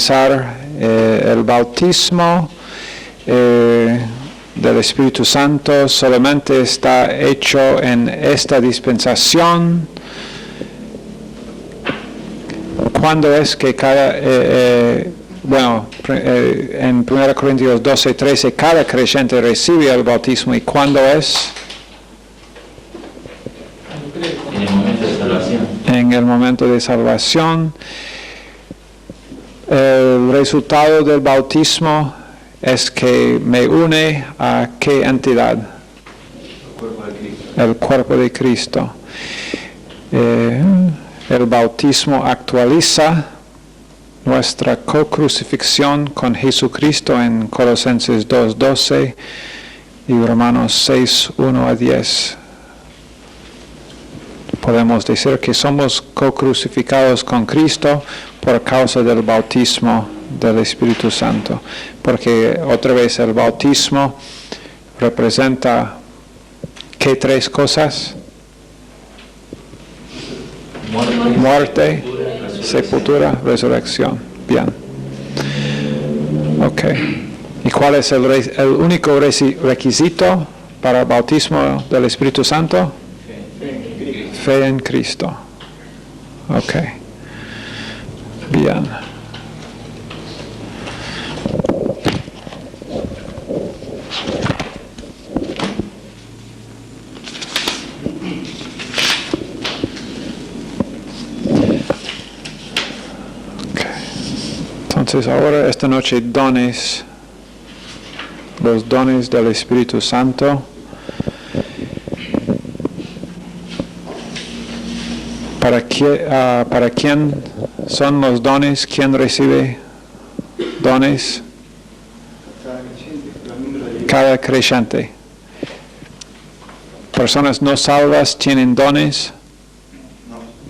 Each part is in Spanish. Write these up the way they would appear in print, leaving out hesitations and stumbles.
utilizar el bautismo del Espíritu Santo solamente está hecho en esta dispensación. ¿Cuándo es que en 1 Corintios 12:13 cada creyente recibe el bautismo? ¿Y cuándo es? En el momento de salvación. En el momento de salvación. El resultado del bautismo es que me une a ¿qué entidad? El cuerpo de Cristo. El bautismo actualiza nuestra co-crucifixión con Jesucristo en Colosenses 2:12 y Romanos 6:1-10. Podemos decir que somos co-crucificados con Cristo por causa del bautismo del Espíritu Santo. Porque otra vez el bautismo representa ¿qué tres cosas? Muerte, sepultura, resurrección. Bien. Ok. ¿Y cuál es el único requisito para el bautismo del Espíritu Santo? Fe en Cristo. Ok. Bien. Entonces ahora esta noche dones, los dones del Espíritu Santo. ¿Para quién son los dones? ¿Quién recibe dones? Cada creyente. ¿Personas no salvas tienen dones?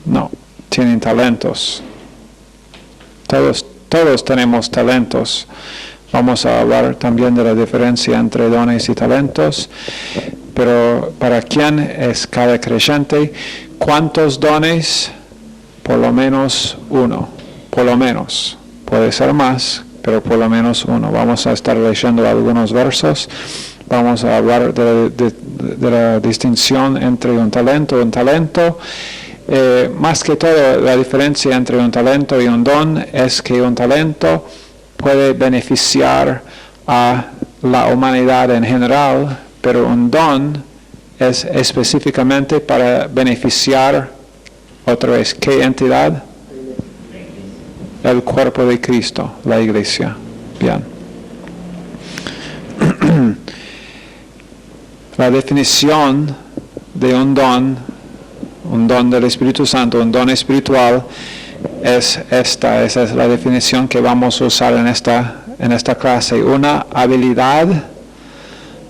No, tienen talentos. Todos tenemos talentos. Vamos a hablar también de la diferencia entre dones y talentos. Pero ¿para quién es cada creyente? ¿Cuántos dones? Por lo menos uno. Por lo menos. Puede ser más, pero por lo menos uno. Vamos a estar leyendo algunos versos. Vamos a hablar de la distinción entre un talento y un talento. Más que todo, la diferencia entre un talento y un don es que un talento puede beneficiar a la humanidad en general, pero un don es específicamente para beneficiar, otra vez, ¿qué entidad? El cuerpo de Cristo, la iglesia. Bien. La definición de un don del Espíritu Santo, un don espiritual, es esta. Esa es la definición que vamos a usar en esta clase. Una habilidad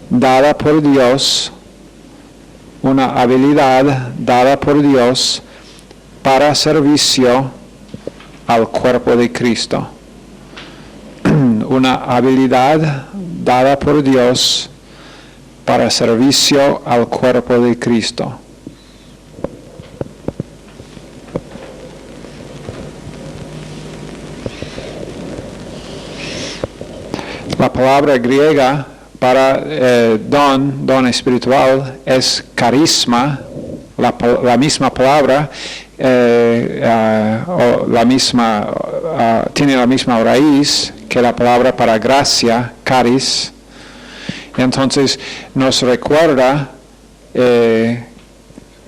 dada por Dios, para servicio al cuerpo de Cristo. Una habilidad dada por Dios para servicio al cuerpo de Cristo. La palabra griega para don espiritual es carisma, la misma palabra, tiene la misma raíz que la palabra para gracia, caris. Entonces nos recuerda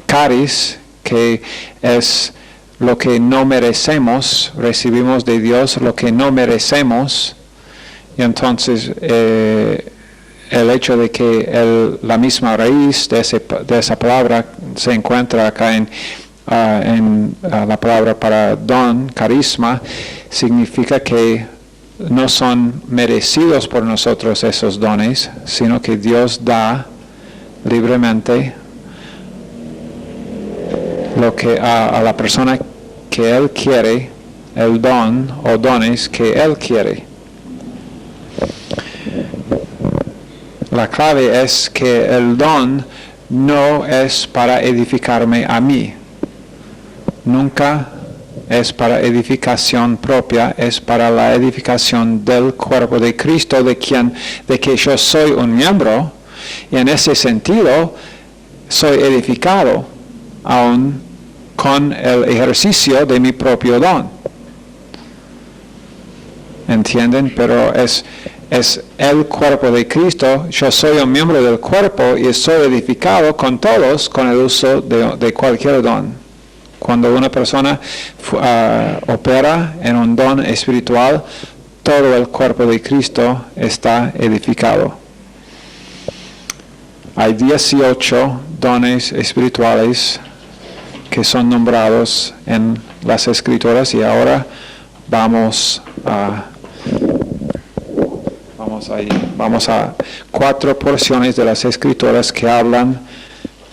caris, que es lo que no merecemos, recibimos de Dios lo que no merecemos. Y entonces el hecho de que la misma raíz de esa palabra se encuentra acá en la palabra para don, carisma, significa que no son merecidos por nosotros esos dones, sino que Dios da libremente lo que a la persona que Él quiere, el don o dones que Él quiere. La clave es que el don no es para edificarme a mí. Nunca es para edificación propia, es para la edificación del cuerpo de Cristo, de que yo soy un miembro, y en ese sentido soy edificado aún con el ejercicio de mi propio don. ¿Entienden? Pero es el cuerpo de Cristo. Yo soy un miembro del cuerpo y soy edificado con todos con el uso de cualquier don. Cuando una persona opera en un don espiritual, todo el cuerpo de Cristo está edificado. Hay 18 dones espirituales que son nombrados en las Escrituras, y ahora vamos a 4 porciones de las Escrituras que hablan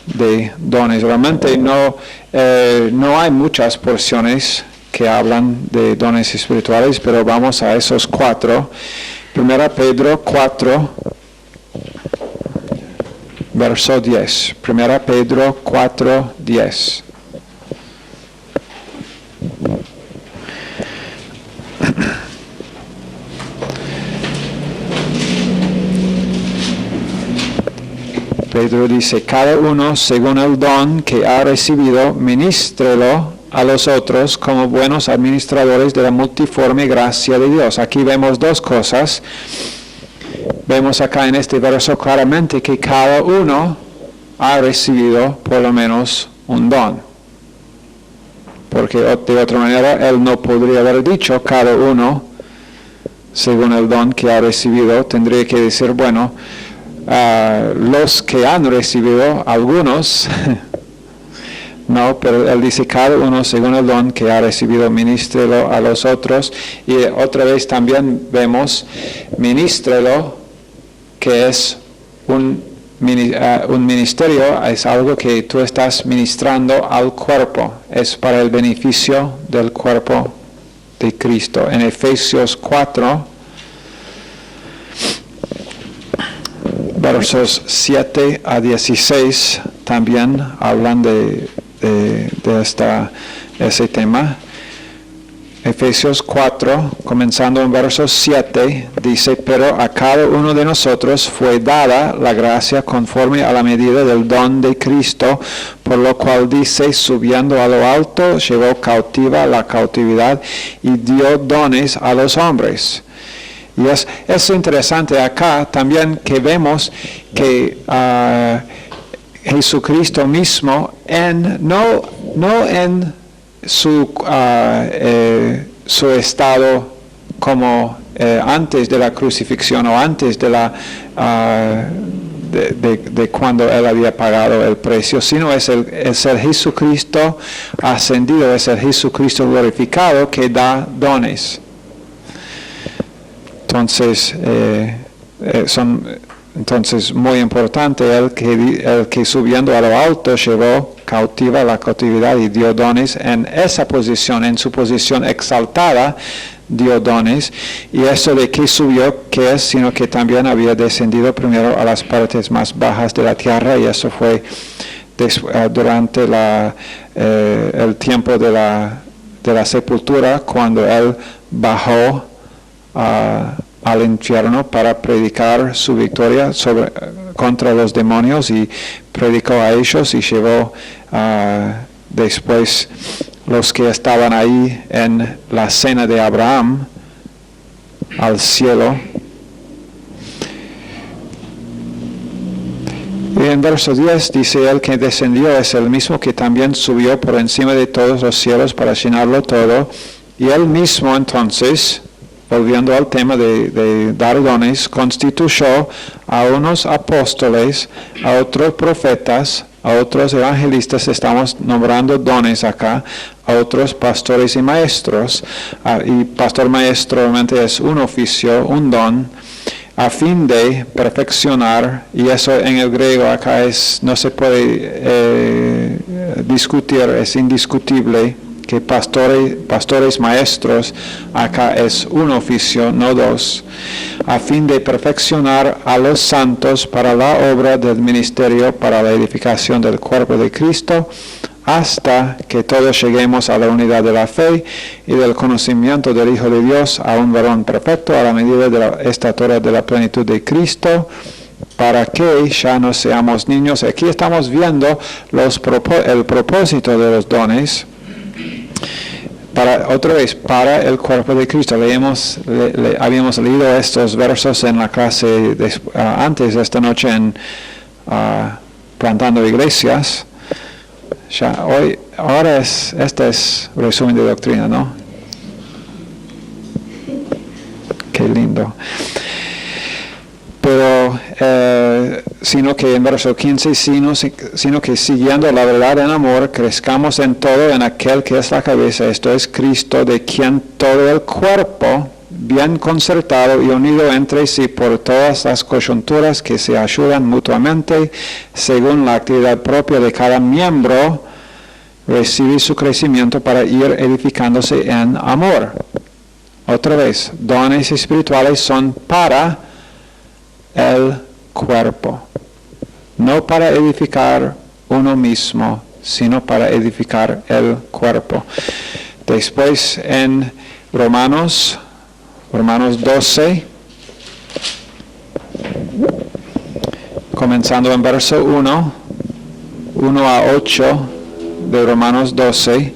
de dones. Realmente no hay muchas porciones que hablan de dones espirituales, pero vamos a esos 4. 1 Pedro 4, verso 10. 1 Pedro 4, 10. Pedro dice, cada uno según el don que ha recibido, ministrelo a los otros como buenos administradores de la multiforme gracia de Dios. Aquí vemos 2 cosas. Vemos acá en este verso claramente que cada uno ha recibido por lo menos un don. Porque de otra manera él no podría haber dicho cada uno según el don que ha recibido. Tendría que decir, bueno, los que han recibido, algunos, no, pero él dice cada uno según el don que ha recibido, ministrelo a los otros. Y otra vez también vemos ministrelo, que es un ministerio, es algo que tú estás ministrando al cuerpo, es para el beneficio del cuerpo de Cristo. En Efesios 4, versos 7 a 16 también hablan de ese tema. Efesios 4, comenzando en verso 7, dice, pero a cada uno de nosotros fue dada la gracia conforme a la medida del don de Cristo, por lo cual dice, subiendo a lo alto, llevó cautiva la cautividad y dio dones a los hombres. Y es interesante acá también que vemos que Jesucristo mismo, no en su estado como antes de la crucifixión o antes de cuando Él había pagado el precio, sino es el Jesucristo ascendido, es el Jesucristo glorificado que da dones. Entonces, muy importante, el que subiendo a lo alto llevó cautiva la cautividad y dio dones en esa posición, en su posición exaltada, dio dones. Y eso de que subió, que es, sino que también había descendido primero a las partes más bajas de la tierra, y eso fue durante el tiempo de la sepultura, cuando Él bajó al infierno para predicar su victoria contra los demonios, y predicó a ellos y llevó después los que estaban ahí en la cena de Abraham al cielo. Y en verso 10 dice, el que descendió es el mismo que también subió por encima de todos los cielos para llenarlo todo. Y él mismo entonces, volviendo al tema de dar dones, constituyó a unos apóstoles, a otros profetas, a otros evangelistas, estamos nombrando dones acá, a otros pastores y maestros, y pastor maestro realmente es un oficio, un don, a fin de perfeccionar, y eso en el griego acá no se puede discutir, es indiscutible, que pastores maestros, acá es un oficio, no 2, a fin de perfeccionar a los santos para la obra del ministerio, para la edificación del cuerpo de Cristo, hasta que todos lleguemos a la unidad de la fe y del conocimiento del Hijo de Dios, a un varón perfecto, a la medida de la estatura de la plenitud de Cristo, para que ya no seamos niños. Aquí estamos viendo el propósito de los dones, otra vez, para el cuerpo de Cristo. Habíamos leído estos versos en la clase antes de esta noche en Plantando Iglesias. Ahora este es resumen de doctrina, ¿no? Qué lindo. Pero, sino que en verso 15, sino que siguiendo la verdad en amor, crezcamos en todo en aquel que es la cabeza, esto es Cristo, de quien todo el cuerpo, bien concertado y unido entre sí por todas las coyunturas que se ayudan mutuamente, según la actividad propia de cada miembro, recibe su crecimiento para ir edificándose en amor. Otra vez, dones espirituales son para el cuerpo, no para edificar uno mismo, sino para edificar el cuerpo. Después en Romanos 12, comenzando en verso 1 a 8 de Romanos 12,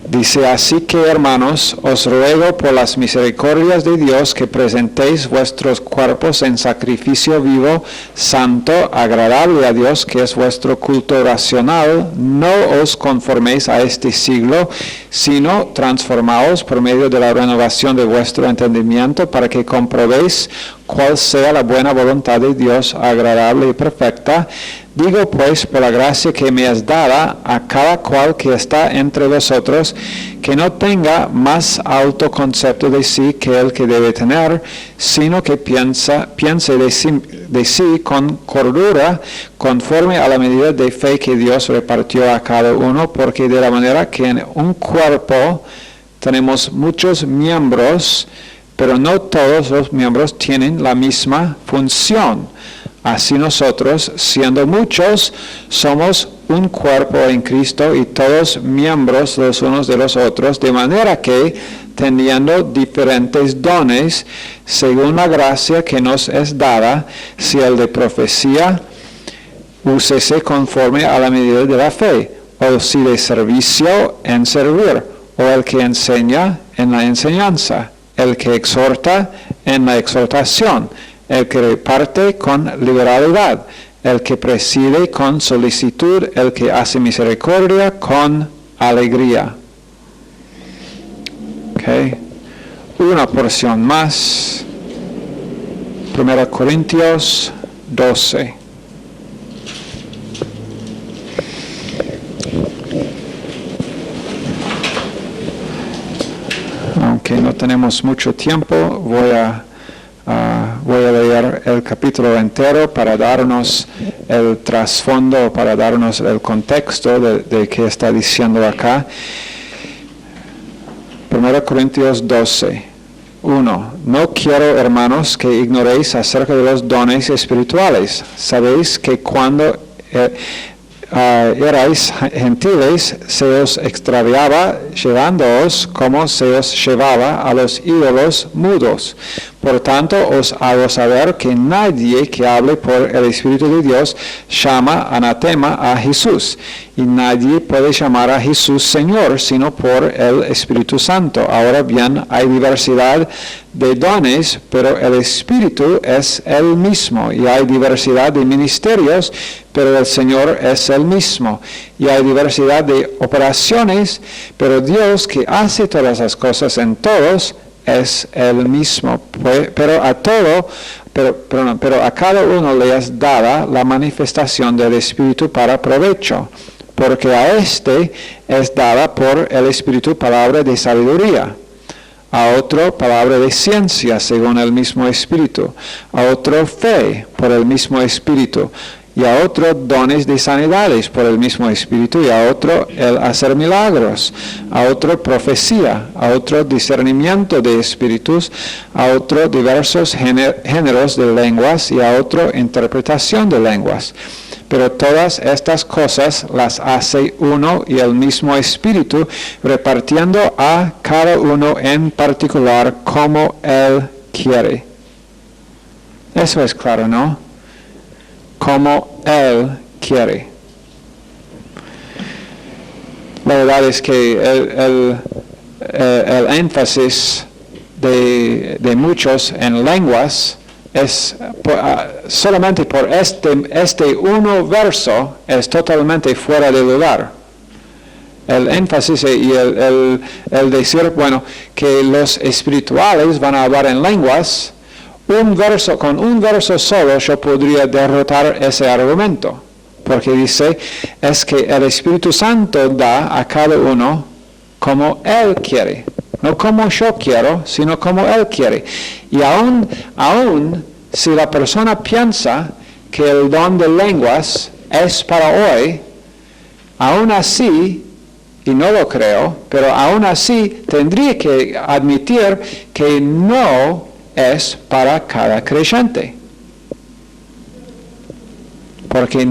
dice: así que, hermanos, os ruego por las misericordias de Dios que presentéis vuestros cuerpos en sacrificio vivo, santo, agradable a Dios, que es vuestro culto racional. No os conforméis a este siglo, sino transformaos por medio de la renovación de vuestro entendimiento, para que comprobéis cuál sea la buena voluntad de Dios, agradable y perfecta. Digo pues, por la gracia que me es dada, a cada cual que está entre vosotros, que no tenga más alto concepto de sí que el que debe tener, sino que piense de sí con cordura, conforme a la medida de fe que Dios repartió a cada uno, porque de la manera que en un cuerpo tenemos muchos miembros, pero no todos los miembros tienen la misma función. Así nosotros, siendo muchos, somos un cuerpo en Cristo y todos miembros los unos de los otros, de manera que, teniendo diferentes dones, según la gracia que nos es dada, si el de profecía, úsese conforme a la medida de la fe, o si de servicio, en servir, o el que enseña, en la enseñanza, el que exhorta, en la exhortación, el que reparte con liberalidad, el que preside con solicitud, el que hace misericordia con alegría. Okay. Una porción más. 1 Corintios 12. Aunque no tenemos mucho tiempo, voy a leer el capítulo entero para darnos el trasfondo, para darnos el contexto de qué está diciendo acá. 1 Corintios 12, 1. No quiero, hermanos, que ignoréis acerca de los dones espirituales. Sabéis que cuando erais gentiles, se os extraviaba llevándoos como se os llevaba a los ídolos mudos. Por tanto, os hago saber que nadie que hable por el Espíritu de Dios llama anatema a Jesús, y nadie puede llamar a Jesús Señor, sino por el Espíritu Santo. Ahora bien, hay diversidad de dones, pero el Espíritu es el mismo, y hay diversidad de ministerios, pero el Señor es el mismo, y hay diversidad de operaciones, pero Dios, que hace todas las cosas en todos, es el mismo. Pero a cada uno le es dada la manifestación del Espíritu para provecho, porque a este es dada por el Espíritu palabra de sabiduría, a otro palabra de ciencia según el mismo Espíritu, a otro fe por el mismo Espíritu, y a otro dones de sanidades por el mismo Espíritu, y a otro el hacer milagros, a otro profecía, a otro discernimiento de espíritus, a otro diversos géneros de lenguas, y a otro interpretación de lenguas. pero todas estas cosas las hace uno y el mismo Espíritu, repartiendo a cada uno en particular como Él quiere. Eso es claro, ¿no? Como Él quiere. La verdad es que el énfasis de muchos en lenguas es solamente por este uno verso es totalmente fuera de lugar. El énfasis y el decir, bueno, que los espirituales van a hablar en lenguas, con un verso solo yo podría derrotar ese argumento. Porque dice, es que el Espíritu Santo da a cada uno como Él quiere. No como yo quiero, sino como Él quiere. Y aún si la persona piensa que el don de lenguas es para hoy, aún así, y no lo creo, pero aún así tendría que admitir que no es para cada creyente. Porque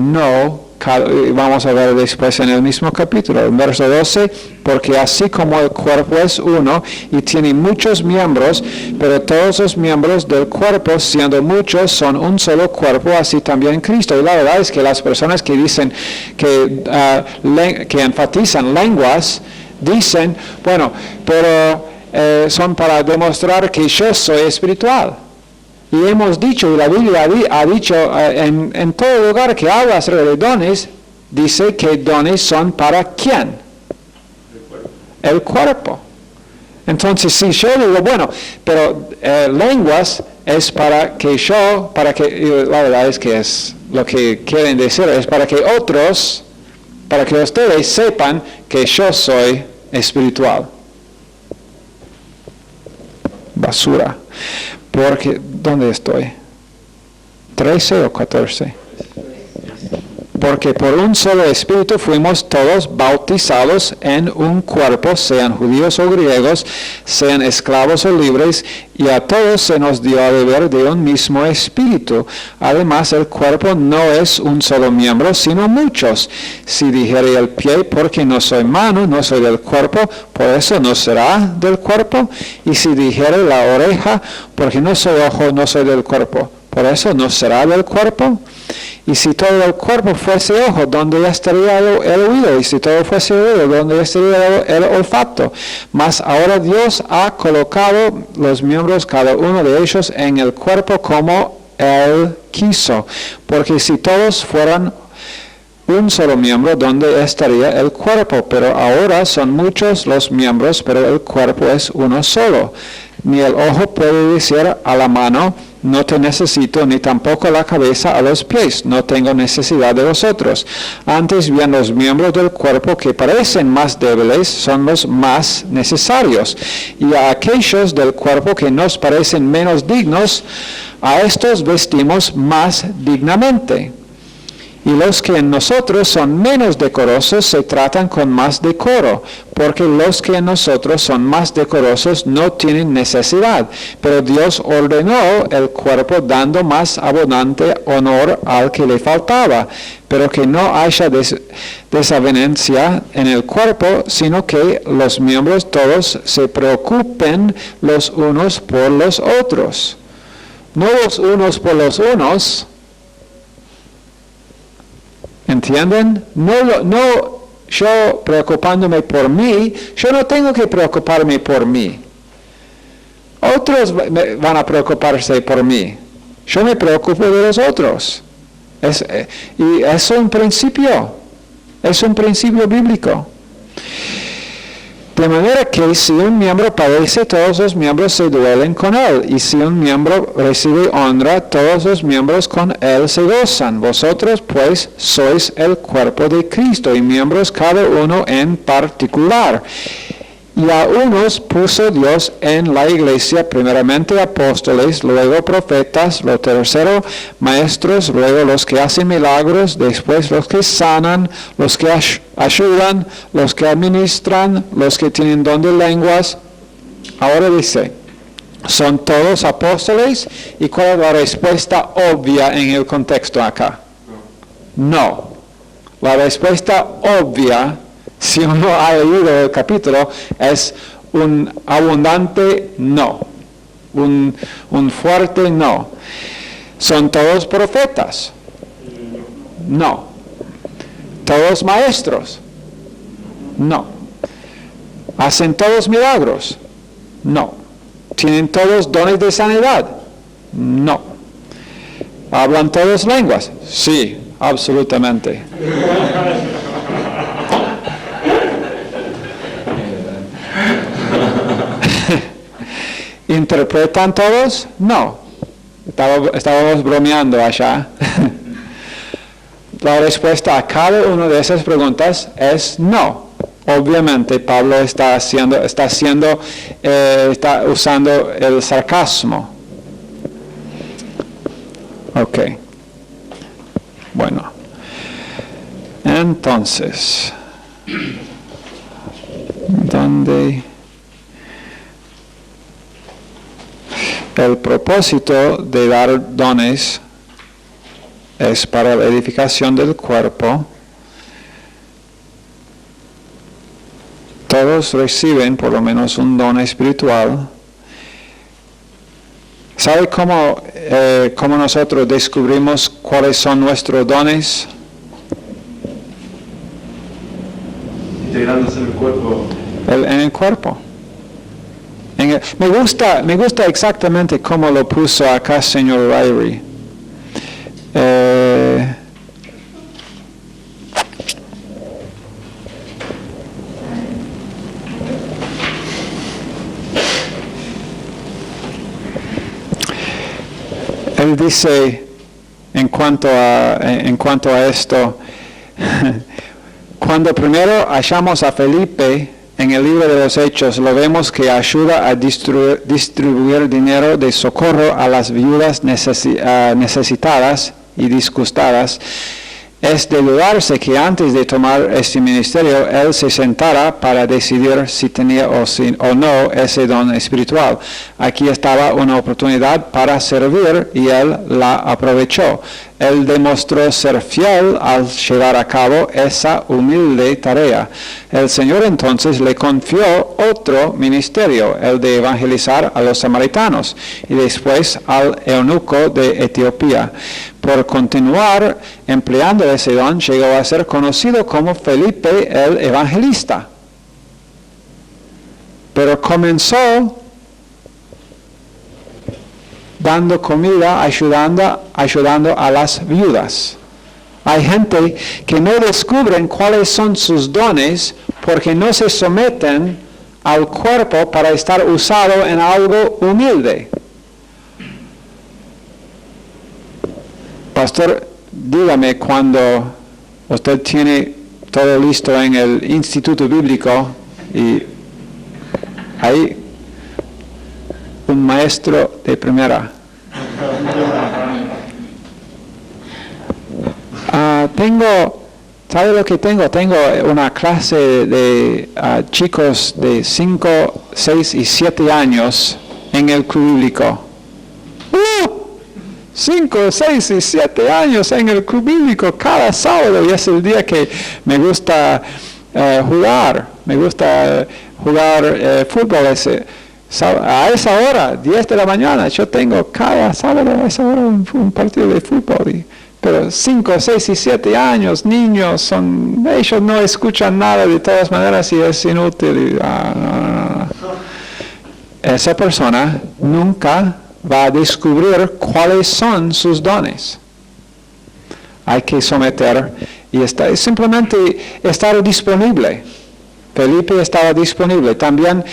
vamos a ver después en el mismo capítulo, en verso 12, porque así como el cuerpo es uno y tiene muchos miembros, pero todos los miembros del cuerpo, siendo muchos, son un solo cuerpo, así también Cristo. Y la verdad es que las personas que dicen que enfatizan lenguas, dicen, bueno, pero son para demostrar que yo soy espiritual. Y hemos dicho, y la Biblia ha dicho en todo lugar que habla acerca de dones, dice que dones son para ¿quién? El cuerpo. Entonces, si yo digo, bueno, pero lenguas es para que la verdad es que es lo que quieren decir, es para que ustedes sepan que yo soy espiritual. Basura. Porque, ¿dónde estoy? 13 o 14. Porque por un solo Espíritu fuimos todos bautizados en un cuerpo, sean judíos o griegos, sean esclavos o libres, y a todos se nos dio a beber de un mismo Espíritu. Además, el cuerpo no es un solo miembro, sino muchos. Si dijere el pie, porque no soy mano, no soy del cuerpo, por eso no será del cuerpo. Y si dijere la oreja, porque no soy ojo, no soy del cuerpo, por eso no será del cuerpo. Y si todo el cuerpo fuese ojo, ¿dónde estaría el oído? Y si todo fuese oído, ¿dónde estaría el olfato? Mas ahora Dios ha colocado los miembros, cada uno de ellos, en el cuerpo como Él quiso. Porque si todos fueran un solo miembro, ¿dónde estaría el cuerpo? Pero ahora son muchos los miembros, pero el cuerpo es uno solo. Ni el ojo puede decir a la mano, no te necesito, ni tampoco la cabeza a los pies, no tengo necesidad de vosotros. Antes bien, los miembros del cuerpo que parecen más débiles son los más necesarios. Y a aquellos del cuerpo que nos parecen menos dignos, a estos vestimos más dignamente. Y los que en nosotros son menos decorosos se tratan con más decoro, porque los que en nosotros son más decorosos no tienen necesidad. Pero Dios ordenó el cuerpo dando más abundante honor al que le faltaba, pero que no haya desavenencia en el cuerpo, sino que los miembros todos se preocupen los unos por los otros. No los unos por los unos. ¿Entienden? No yo preocupándome por mí, yo no tengo que preocuparme por mí. Otros van a preocuparse por mí. Yo me preocupo de los otros. Y es un principio bíblico. De manera que si un miembro padece, todos los miembros se duelen con él. Y si un miembro recibe honra, todos los miembros con él se gozan. Vosotros pues sois el cuerpo de Cristo y miembros cada uno en particular. Y a unos puso Dios en la iglesia, primeramente apóstoles, luego profetas, lo tercero maestros, luego los que hacen milagros, después los que sanan, los que ayudan, los que administran, los que tienen don de lenguas. Ahora dice, ¿son todos apóstoles? ¿Y cuál es la respuesta obvia en el contexto acá? No. La respuesta obvia, si uno ha leído el capítulo, es un abundante no. Un fuerte no. ¿Son todos profetas? No. ¿Todos maestros? No. ¿Hacen todos milagros? No. ¿Tienen todos dones de sanidad? No. ¿Hablan todos lenguas? Sí, absolutamente. ¿Interpretan todos? No. Estábamos bromeando allá. La respuesta a cada una de esas preguntas es no. Obviamente Pablo está usando el sarcasmo. Ok. Bueno. Entonces, ¿dónde? El propósito de dar dones es para la edificación del cuerpo. Todos reciben por lo menos un don espiritual. ¿Sabe cómo nosotros descubrimos cuáles son nuestros dones? Integrándose en el cuerpo. En el cuerpo. Me gusta exactamente cómo lo puso acá señor Ryrie. Él dice en cuanto a esto, cuando primero hallamos a Felipe en el libro de los Hechos, lo vemos que ayuda a distribuir dinero de socorro a las viudas necesitadas y disgustadas. Es de dudarse que antes de tomar este ministerio, él se sentara para decidir si tenía o no ese don espiritual. Aquí estaba una oportunidad para servir y él la aprovechó. Él demostró ser fiel al llevar a cabo esa humilde tarea. El Señor entonces le confió otro ministerio, el de evangelizar a los samaritanos y después al eunuco de Etiopía. Por continuar empleando ese don, llegó a ser conocido como Felipe el Evangelista. Pero comenzó dando comida, ayudando a las viudas. Hay gente que no descubren cuáles son sus dones porque no se someten al cuerpo para estar usado en algo humilde. Pastor, dígame cuando usted tiene todo listo en el Instituto Bíblico y hay un maestro de primera. ¿Sabe lo que tengo? Tengo una clase de chicos de 5, 6 y 7 años en el club bíblico. 5, 6 y 7 años en el club bíblico cada sábado y es el día que me gusta jugar. Me gusta jugar fútbol. A esa hora, 10 de la mañana, yo tengo cada sábado a esa hora un partido de fútbol. Pero 5, 6 y 7 años, niños, ellos no escuchan nada de todas maneras y es inútil. No. Esa persona nunca va a descubrir cuáles son sus dones. Hay que someter y simplemente estar disponible. Felipe estaba disponible. También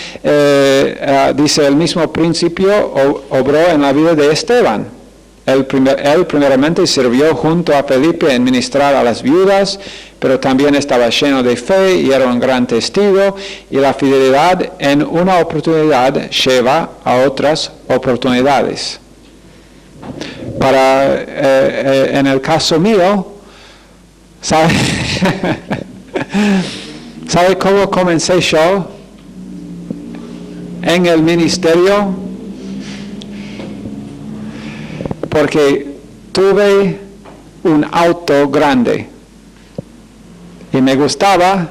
dice el mismo principio obró en la vida de Esteban. Él primeramente sirvió junto a Felipe en ministrar a las viudas, pero también estaba lleno de fe y era un gran testigo, y la fidelidad en una oportunidad lleva a otras oportunidades. En el caso mío, ¿sabe cómo comencé yo en el ministerio? Porque tuve un auto grande y me gustaba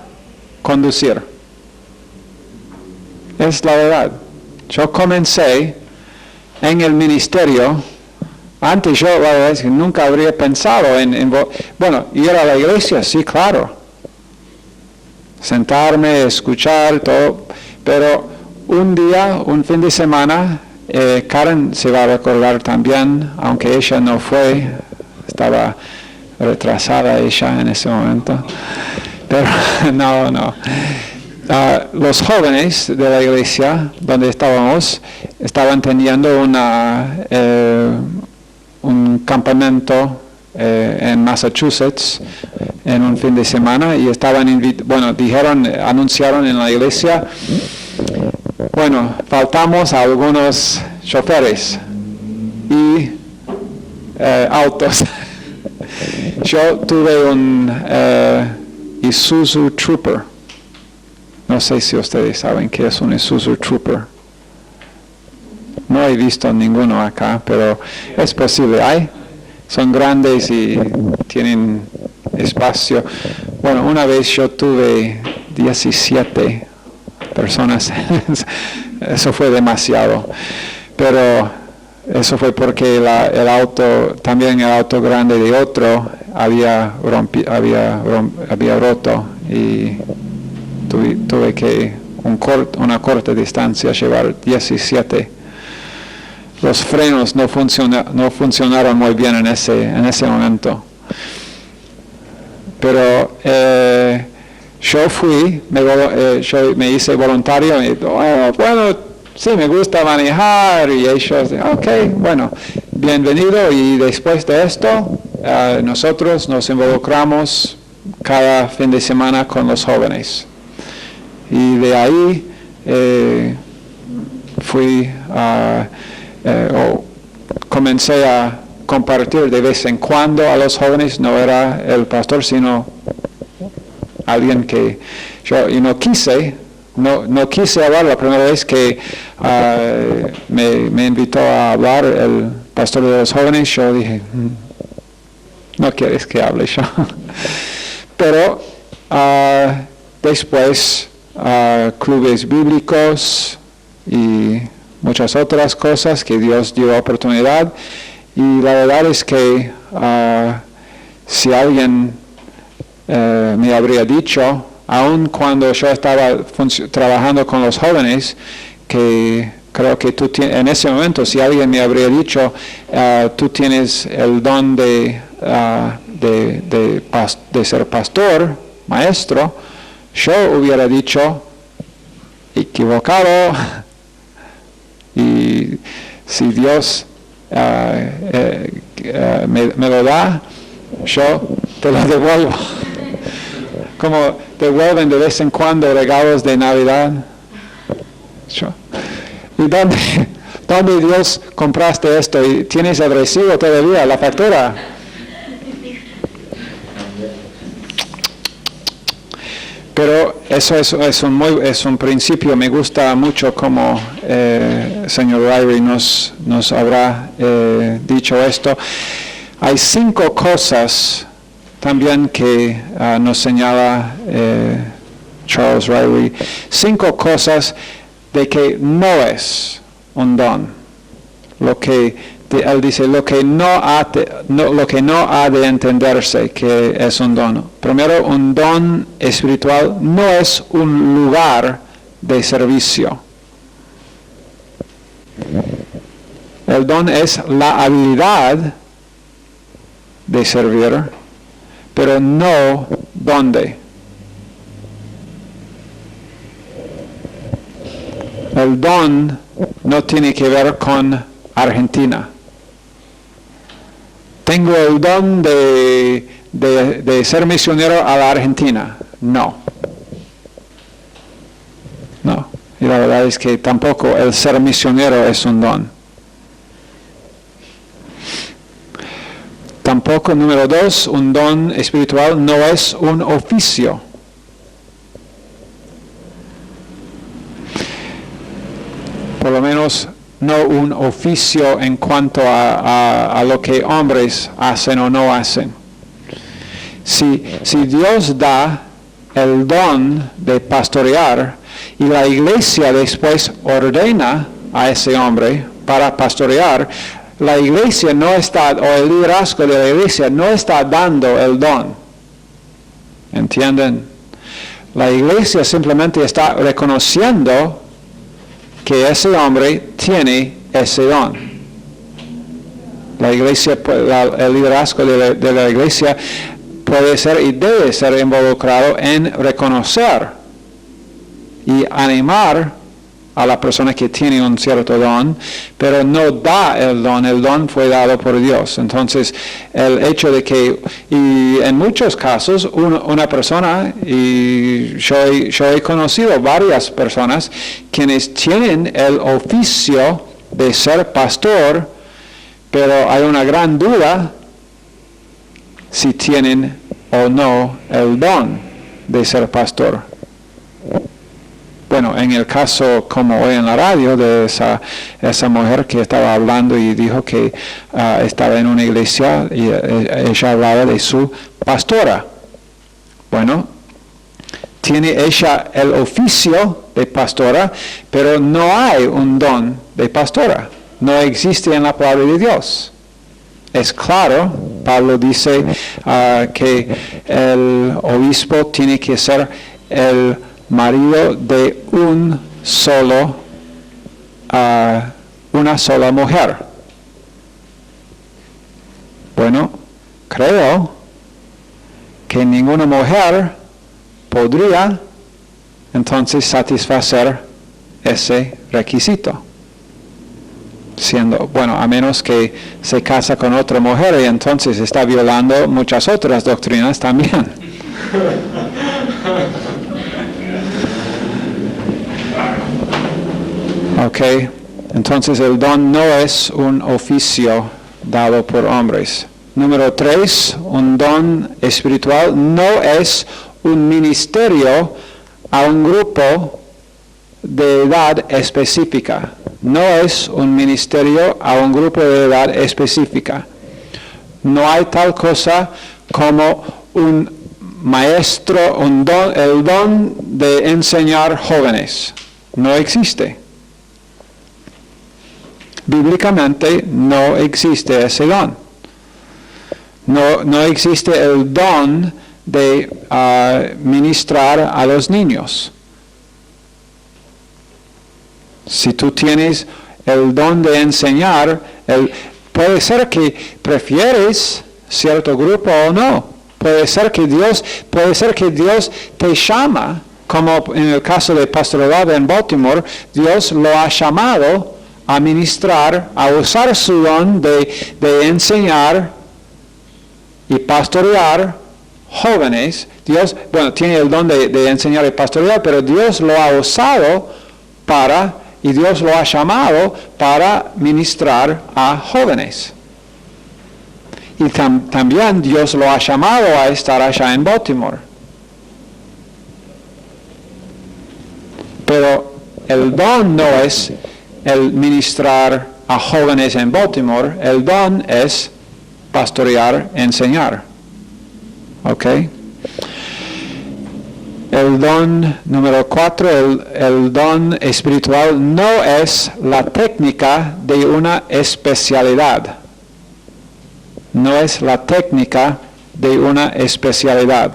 conducir. Es la verdad. Yo comencé en el ministerio. Antes yo, la verdad es que nunca habría pensado bueno, ir a la iglesia, sí, claro. Sentarme, escuchar, todo. Pero un día, un fin de semana, Karen se va a recordar también, aunque ella no fue, estaba retrasada ella en ese momento. Pero no. Los jóvenes de la iglesia donde estábamos estaban teniendo un campamento en Massachusetts en un fin de semana y estaban anunciaron en la iglesia, bueno, faltamos a algunos choferes y autos. Yo tuve un Isuzu Trooper. No sé si ustedes saben qué es un Isuzu Trooper. No he visto ninguno acá, pero es posible. Son grandes y tienen espacio. Bueno, una vez yo tuve 17 personas. Eso fue demasiado. Pero eso fue porque el auto grande de otro había roto y tuve que una corta distancia llevar 17. Los frenos no funcionaron muy bien en ese momento. Pero yo fui, yo me hice voluntario y bueno, sí, me gusta manejar y ellos, ok, bueno, bienvenido y después de esto nosotros nos involucramos cada fin de semana con los jóvenes. Y de ahí comencé a compartir de vez en cuando a los jóvenes. No era el pastor, sino alguien que no quise hablar. La primera vez que me invitó a hablar el pastor de los jóvenes, yo dije, no quieres que hable yo. Pero después clubes bíblicos y muchas otras cosas que Dios dio oportunidad, y la verdad es que si alguien me habría dicho, aun cuando yo estaba trabajando con los jóvenes, que creo que en ese momento, si alguien me habría dicho, tú tienes el don de ser pastor, maestro, yo hubiera dicho, equivocado, y si Dios me lo da, yo te lo devuelvo. Como devuelven de vez en cuando regalos de Navidad. ¿Y dónde Dios compraste esto? ¿Y tienes el recibo todavía, la factura? Pero eso es un principio. Me gusta mucho como señor Ryrie nos habrá dicho esto. Hay 5 cosas también que nos señala Charles Ryrie. 5 cosas de que no es un don. Él dice lo que no ha de entenderse que es un don. Primero, un don espiritual no es un lugar de servicio. El don es la habilidad de servir, pero no dónde. El don no tiene que ver con Argentina. Tengo el don de ser misionero a la Argentina. No. Y la verdad es que tampoco el ser misionero es un don. Tampoco, número 2, un don espiritual no es un oficio. Por lo menos no un oficio en cuanto a lo que hombres hacen o no hacen. Si Dios da el don de pastorear y la iglesia después ordena a ese hombre para pastorear, la iglesia no está, o el liderazgo de la iglesia no está dando el don. ¿Entienden? La iglesia simplemente está reconociendo que ese hombre tiene ese don. La iglesia, el liderazgo de la iglesia puede ser y debe ser involucrado en reconocer y animar a la persona que tiene un cierto don, pero no da el don fue dado por Dios. Entonces, el hecho de que, y en muchos casos, una persona, y yo he conocido varias personas, quienes tienen el oficio de ser pastor, pero hay una gran duda si tienen o no el don de ser pastor. Bueno, en el caso, como hoy en la radio, de esa mujer que estaba hablando y dijo que estaba en una iglesia y ella hablaba de su pastora. Bueno, tiene ella el oficio de pastora, pero no hay un don de pastora. No existe en la palabra de Dios. Es claro, Pablo dice que el obispo tiene que ser el marido de una sola mujer. Bueno, creo que ninguna mujer podría entonces satisfacer ese requisito. A menos que se casa con otra mujer y entonces está violando muchas otras doctrinas también. Ok, entonces el don no es un oficio dado por hombres. Número 3, un don espiritual no es un ministerio a un grupo de edad específica. No es un ministerio a un grupo de edad específica. No hay tal cosa como un maestro, el don de enseñar jóvenes. No existe. Bíblicamente no existe ese don. No existe el don de ministrar a los niños. Si tú tienes el don de enseñar, puede ser que prefieres cierto grupo o no. Puede ser que Dios te llama, como en el caso de Pastoralado en Baltimore, Dios lo ha llamado a ministrar, a usar su don de enseñar y pastorear jóvenes. Dios, tiene el don de enseñar y pastorear, pero Dios lo ha usado y Dios lo ha llamado para ministrar a jóvenes. Y también Dios lo ha llamado a estar allá en Baltimore. Pero el don no es el ministrar a jóvenes en Baltimore, el don es pastorear, enseñar. ¿Ok? El don número 4, el don espiritual no es la técnica de una especialidad. No es la técnica de una especialidad.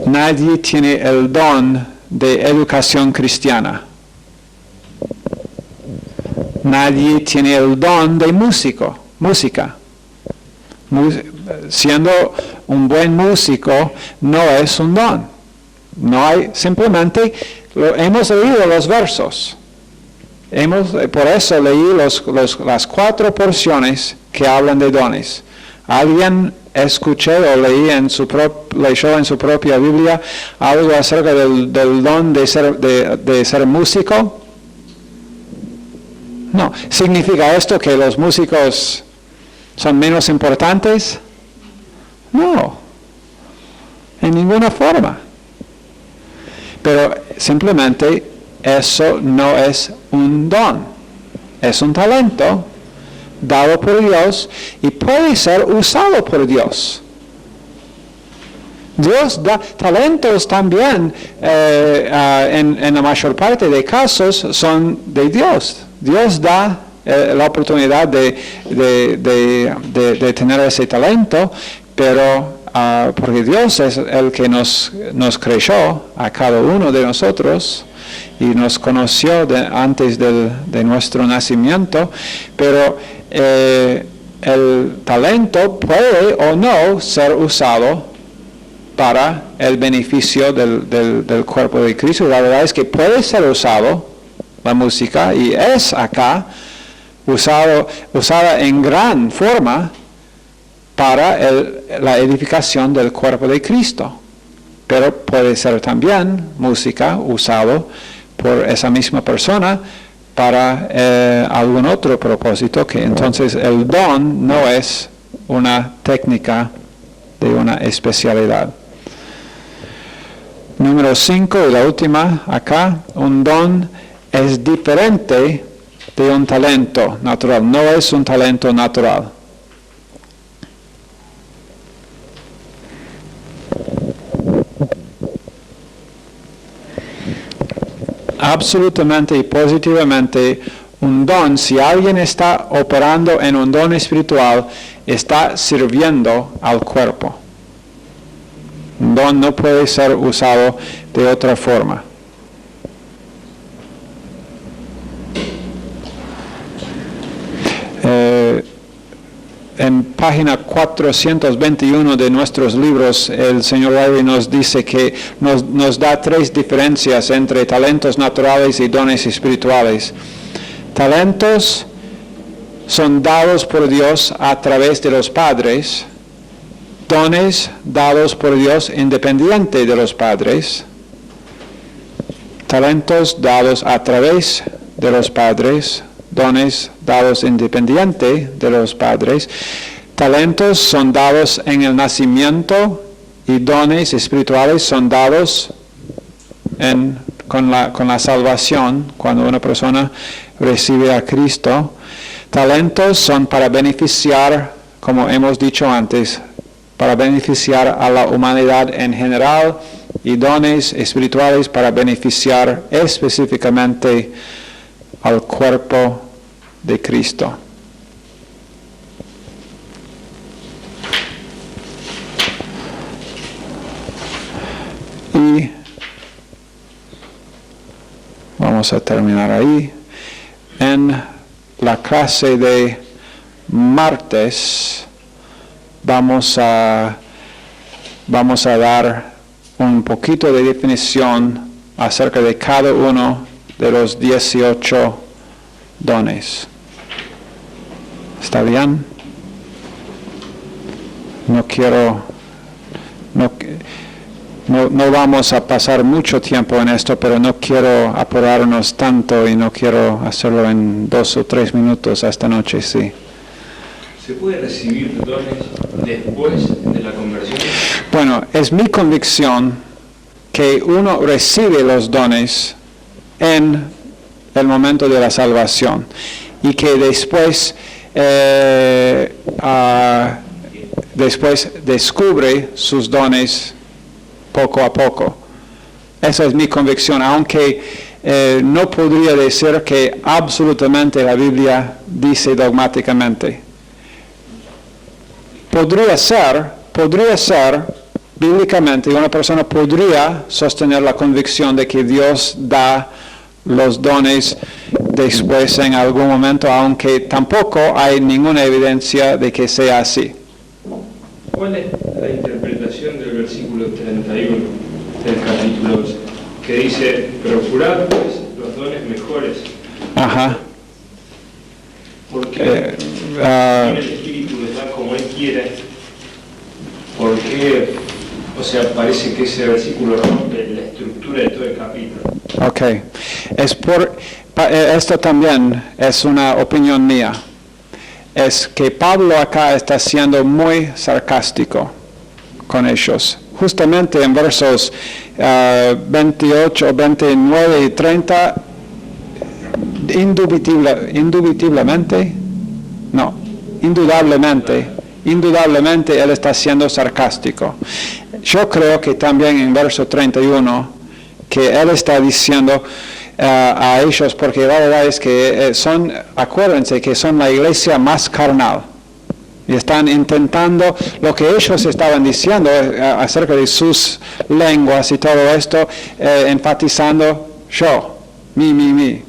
Nadie tiene el don de educación cristiana. Nadie tiene el don de música. Siendo un buen músico no es un don. No hay, simplemente hemos leído los versos. Por eso leí las 4 porciones que hablan de dones. ¿Alguien escuchó o leyó en su propia Biblia algo acerca del don de ser músico? No. ¿Significa esto que los músicos son menos importantes? No. En ninguna forma. Pero simplemente eso no es un don. Es un talento, dado por Dios y puede ser usado por Dios. Dios da talentos también, en la mayor parte de casos, son de Dios. Dios da la oportunidad de tener ese talento, pero porque Dios es el que nos creó a cada uno de nosotros y nos conoció antes de nuestro nacimiento, pero el talento puede o no ser usado para el beneficio del cuerpo de Cristo. La verdad es que puede ser usado la música y es acá usada en gran forma para la edificación del cuerpo de Cristo. Pero puede ser también música usado por esa misma persona para algún otro propósito, que entonces el don no es una técnica de una especialidad. Número 5, y la última acá, un don es diferente de un talento natural, no es un talento natural. Absolutamente y positivamente, un don, si alguien está operando en un don espiritual, está sirviendo al cuerpo. Un don no puede ser usado de otra forma. En página 421 de nuestros libros, el señor Larry nos dice que nos da 3 diferencias entre talentos naturales y dones espirituales. Talentos son dados por Dios a través de los padres. Dones dados por Dios independiente de los padres. Talentos dados a través de los padres. Dones dados independiente de los padres. Talentos son dados en el nacimiento y dones espirituales son dados con la salvación, cuando una persona recibe a Cristo. Talentos son para beneficiar, como hemos dicho antes, para beneficiar a la humanidad en general, y dones espirituales para beneficiar específicamente al cuerpo de Cristo. Y vamos a terminar ahí. En la clase de martes vamos a dar un poquito de definición acerca de cada uno de los 18 dones. ¿Está bien? No vamos a pasar mucho tiempo en esto, pero no quiero apurarnos tanto y no quiero hacerlo en 2 o 3 minutos esta noche, sí. ¿Se puede recibir dones después de la conversión? Bueno, es mi convicción que uno recibe los dones en el momento de la salvación y que después descubre sus dones poco a poco. Esa es mi convicción, aunque no podría decir que absolutamente la Biblia dice dogmáticamente. Podría ser, bíblicamente, una persona podría sostener la convicción de que Dios da los dones después en algún momento, aunque tampoco hay ninguna evidencia de que sea así. ¿Cuál es la interpretación del versículo 31 del capítulo 2, que dice, procurad pues los dones mejores? Ajá. Porque el Espíritu les da como Él quiere. ¿Por qué? O sea, parece que ese versículo rompe la estructura de todo el capítulo. Ok. Esto también es una opinión mía. Es que Pablo acá está siendo muy sarcástico con ellos. Justamente en versos 28, 29 y 30, indubitiblemente No, indudablemente Él está siendo sarcástico. Yo creo que también en verso 31, que Él está diciendo a ellos, porque la verdad es que acuérdense que son la iglesia más carnal. Y están intentando lo que ellos estaban diciendo acerca de sus lenguas y todo esto, enfatizando yo, mi.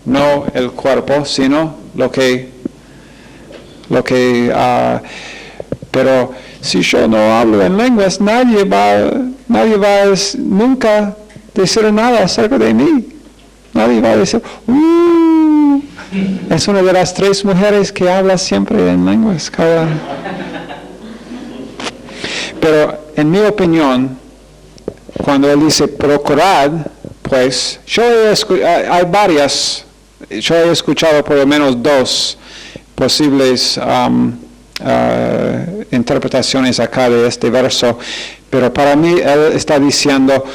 No el cuerpo, sino lo que pero si yo no hablo en lenguas, nadie va a nunca decir nada acerca de mí. Nadie va a decir, es una de las 3 mujeres que habla siempre en lenguas. Pero en mi opinión, cuando él dice procurad, pues hay varias, yo he escuchado por lo menos 2 posibles interpretaciones acá de este verso, pero para mí él está diciendo,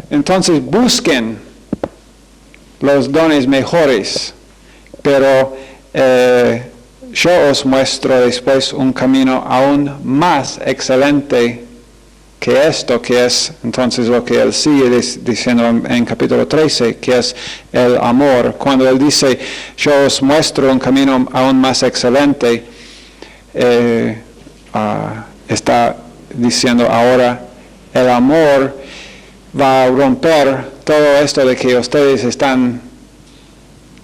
entonces busquen los dones mejores, pero yo os muestro después un camino aún más excelente que esto, que es entonces lo que él sigue diciendo en capítulo 13, que es el amor. Cuando él dice, yo os muestro un camino aún más excelente, está diciendo ahora, el amor va a romper todo esto de que ustedes están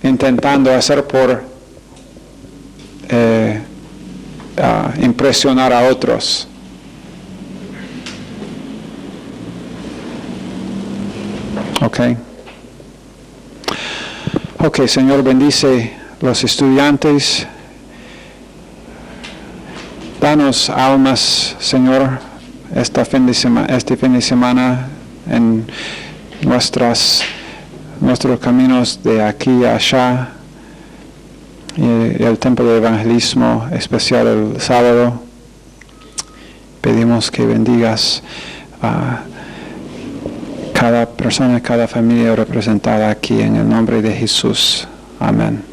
intentando hacer por impresionar a otros. Ok, Señor, bendice los estudiantes. Danos almas, Señor, este fin de semana en nuestros caminos de aquí a allá, y el tiempo de evangelismo especial el sábado. Pedimos que bendigas a cada persona, cada familia representada aquí en el nombre de Jesús. Amén.